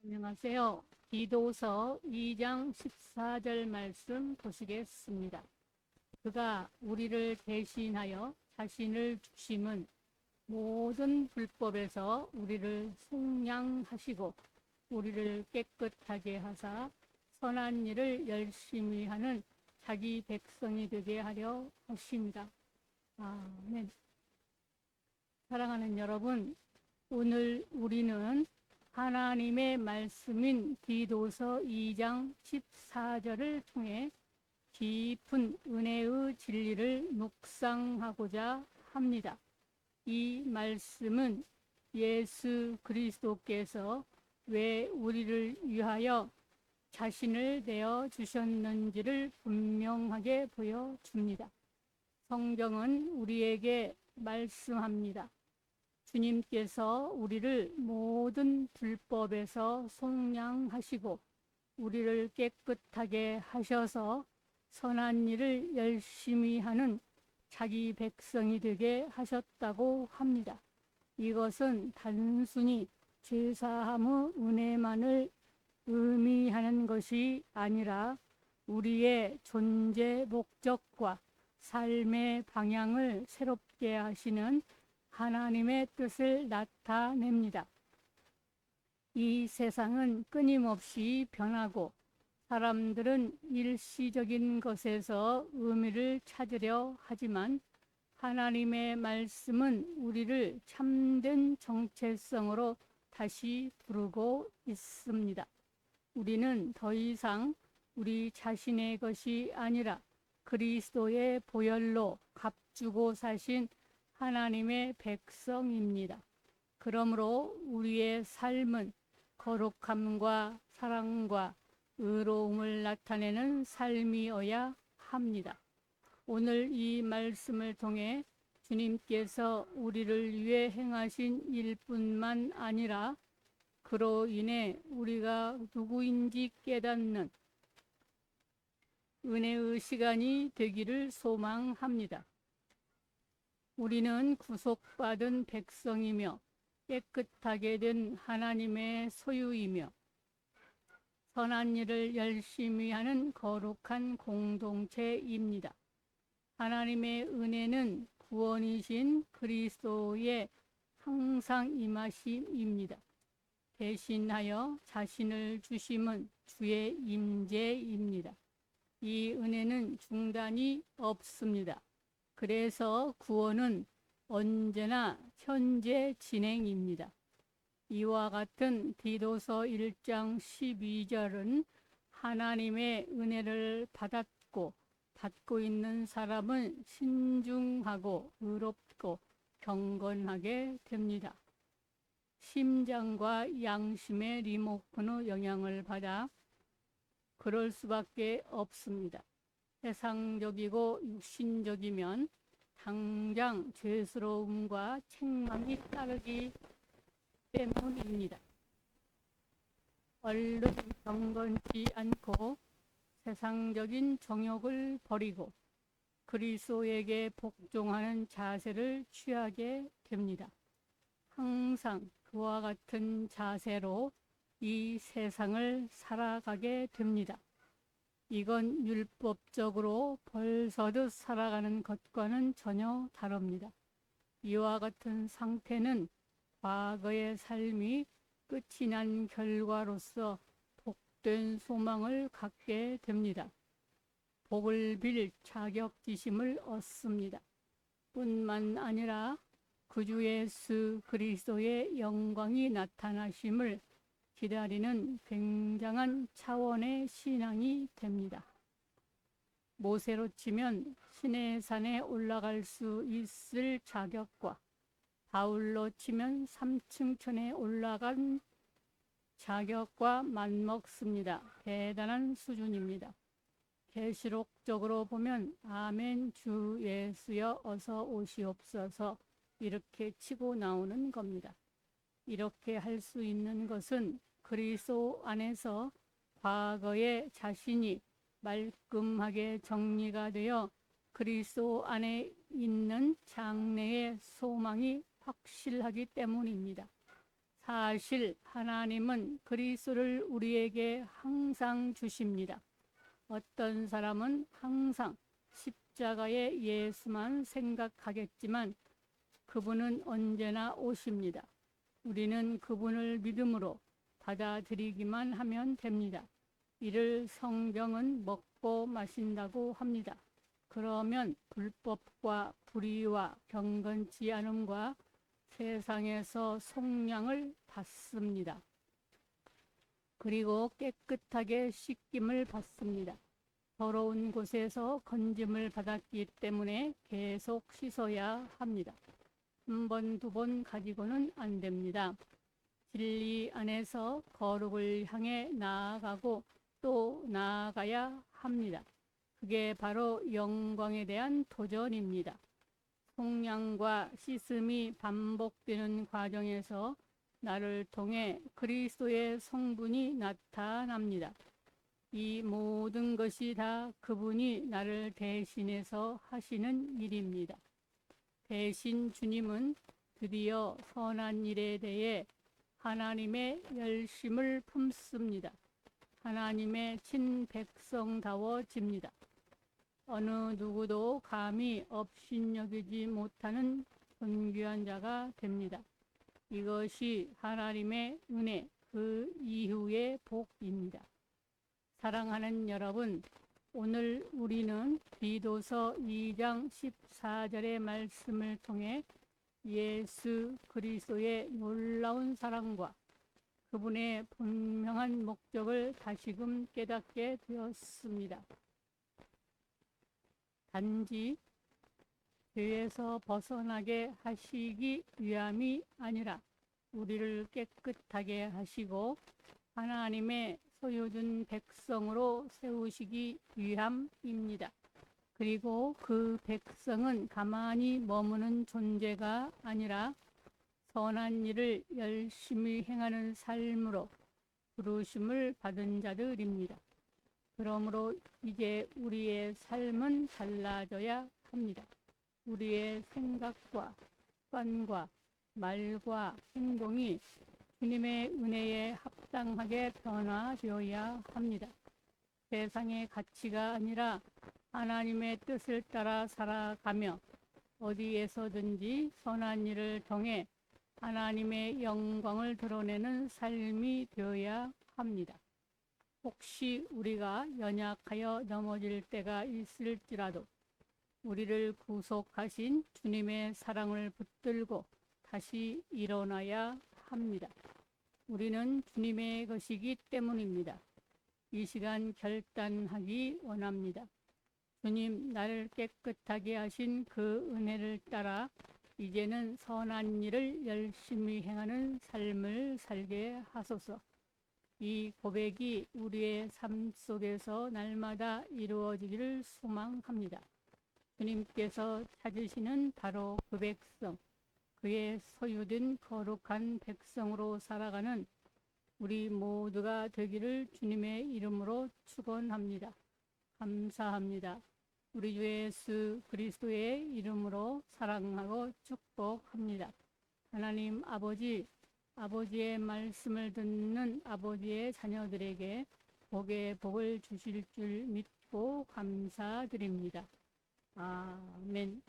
안녕하세요. 디도서 2장 14절 말씀 보시겠습니다. 그가 우리를 대신하여 자신을 주심은 모든 불법에서 우리를 속량하시고 우리를 깨끗하게 하사 선한 일을 열심히 하는 자기 백성이 되게 하려 하십니다. 아멘. 사랑하는 여러분, 오늘 우리는 하나님의 말씀인 디도서 2장 14절을 통해 깊은 은혜의 진리를 묵상하고자 합니다. 이 말씀은 예수 그리스도께서 왜 우리를 위하여 자신을 내어 주셨는지를 분명하게 보여줍니다. 성경은 우리에게 말씀합니다. 주님께서 우리를 모든 불법에서 속량하시고 우리를 깨끗하게 하셔서 선한 일을 열심히 하는 자기 백성이 되게 하셨다고 합니다. 이것은 단순히 죄사함의 은혜만을 의미하는 것이 아니라 우리의 존재 목적과 삶의 방향을 새롭게 하시는 하나님의 뜻을 나타냅니다. 이 세상은 끊임없이 변하고 사람들은 일시적인 것에서 의미를 찾으려 하지만 하나님의 말씀은 우리를 참된 정체성으로 다시 부르고 있습니다. 우리는 더 이상 우리 자신의 것이 아니라 그리스도의 보혈로 값주고 사신 하나님의 백성입니다. 그러므로 우리의 삶은 거룩함과 사랑과 의로움을 나타내는 삶이어야 합니다. 오늘 이 말씀을 통해 주님께서 우리를 위해 행하신 일뿐만 아니라 그로 인해 우리가 누구인지 깨닫는 은혜의 시간이 되기를 소망합니다. 우리는 구속받은 백성이며 깨끗하게 된 하나님의 소유이며 선한 일을 열심히 하는 거룩한 공동체입니다. 하나님의 은혜는 구원이신 그리스도의 항상 임하심입니다. 대신하여 자신을 주심은 주의 임재입니다. 이 은혜는 중단이 없습니다. 그래서 구원은 언제나 현재 진행입니다. 이와 같은 디도서 1장 12절은 하나님의 은혜를 받았고 받고 있는 사람은 신중하고 의롭고 경건하게 됩니다. 심장과 양심의 리모컨의 영향을 받아 그럴 수밖에 없습니다. 세상적이고 육신적이면 당장 죄스러움과 책망이 따르기 때문입니다. 얼른 경건치 않고 세상적인 정욕을 버리고 그리스도에게 복종하는 자세를 취하게 됩니다. 항상 그와 같은 자세로 이 세상을 살아가게 됩니다. 이건 율법적으로 벌서듯 살아가는 것과는 전혀 다릅니다. 이와 같은 상태는 과거의 삶이 끝이 난 결과로서 복된 소망을 갖게 됩니다. 복을 빌 자격지심을 얻습니다. 뿐만 아니라 구주 예수 그리스도의 영광이 나타나심을 기다리는 굉장한 차원의 신앙이 됩니다. 모세로 치면 시내산에 올라갈 수 있을 자격과 바울로 치면 3층천에 올라간 자격과 맞먹습니다. 대단한 수준입니다. 계시록적으로 보면 아멘 주 예수여 어서 오시옵소서 이렇게 치고 나오는 겁니다. 이렇게 할 수 있는 것은 그리스도 안에서 과거의 자신이 말끔하게 정리가 되어 그리스도 안에 있는 장래의 소망이 확실하기 때문입니다. 사실 하나님은 그리스도를 우리에게 항상 주십니다. 어떤 사람은 항상 십자가의 예수만 생각하겠지만 그분은 언제나 오십니다. 우리는 그분을 믿음으로 받아들이기만 하면 됩니다. 이를 성경은 먹고 마신다고 합니다. 그러면 불법과 불의와 경건치 않음과 세상에서 속량을 받습니다. 그리고 깨끗하게 씻김을 받습니다. 더러운 곳에서 건짐을 받았기 때문에 계속 씻어야 합니다. 한 번, 두 번 가지고는 안 됩니다. 진리 안에서 거룩을 향해 나아가고 또 나아가야 합니다. 그게 바로 영광에 대한 도전입니다. 속량과 씻음이 반복되는 과정에서 나를 통해 그리스도의 성분이 나타납니다. 이 모든 것이 다 그분이 나를 대신해서 하시는 일입니다. 대신 주님은 드디어 선한 일에 대해 하나님의 열심을 품습니다. 하나님의 친백성다워집니다. 어느 누구도 감히 업신여기지 못하는 존귀한 자가 됩니다. 이것이 하나님의 은혜, 그 이후의 복입니다. 사랑하는 여러분, 오늘 우리는 디도서 2장 14절의 말씀을 통해 예수 그리스도의 놀라운 사랑과 그분의 분명한 목적을 다시금 깨닫게 되었습니다. 단지 죄에서 벗어나게 하시기 위함이 아니라 우리를 깨끗하게 하시고 하나님의 소유된 백성으로 세우시기 위함입니다. 그리고 그 백성은 가만히 머무는 존재가 아니라 선한 일을 열심히 행하는 삶으로 부르심을 받은 자들입니다. 그러므로 이제 우리의 삶은 달라져야 합니다. 우리의 생각과 습관과 말과 행동이 주님의 은혜에 합당하게 변화되어야 합니다. 세상의 가치가 아니라 하나님의 뜻을 따라 살아가며 어디에서든지 선한 일을 통해 하나님의 영광을 드러내는 삶이 되어야 합니다. 혹시 우리가 연약하여 넘어질 때가 있을지라도 우리를 구속하신 주님의 사랑을 붙들고 다시 일어나야 합니다. 우리는 주님의 것이기 때문입니다. 이 시간 결단하기 원합니다. 주님, 나를 깨끗하게 하신 그 은혜를 따라 이제는 선한 일을 열심히 행하는 삶을 살게 하소서. 이 고백이 우리의 삶 속에서 날마다 이루어지기를 소망합니다. 주님께서 찾으시는 바로 그 백성, 그의 소유된 거룩한 백성으로 살아가는 우리 모두가 되기를 주님의 이름으로 축원합니다. 감사합니다. 우리 주 예수 그리스도의 이름으로 사랑하고 축복합니다. 하나님 아버지, 아버지의 말씀을 듣는 아버지의 자녀들에게 복의 복을 주실 줄 믿고 감사드립니다. 아멘.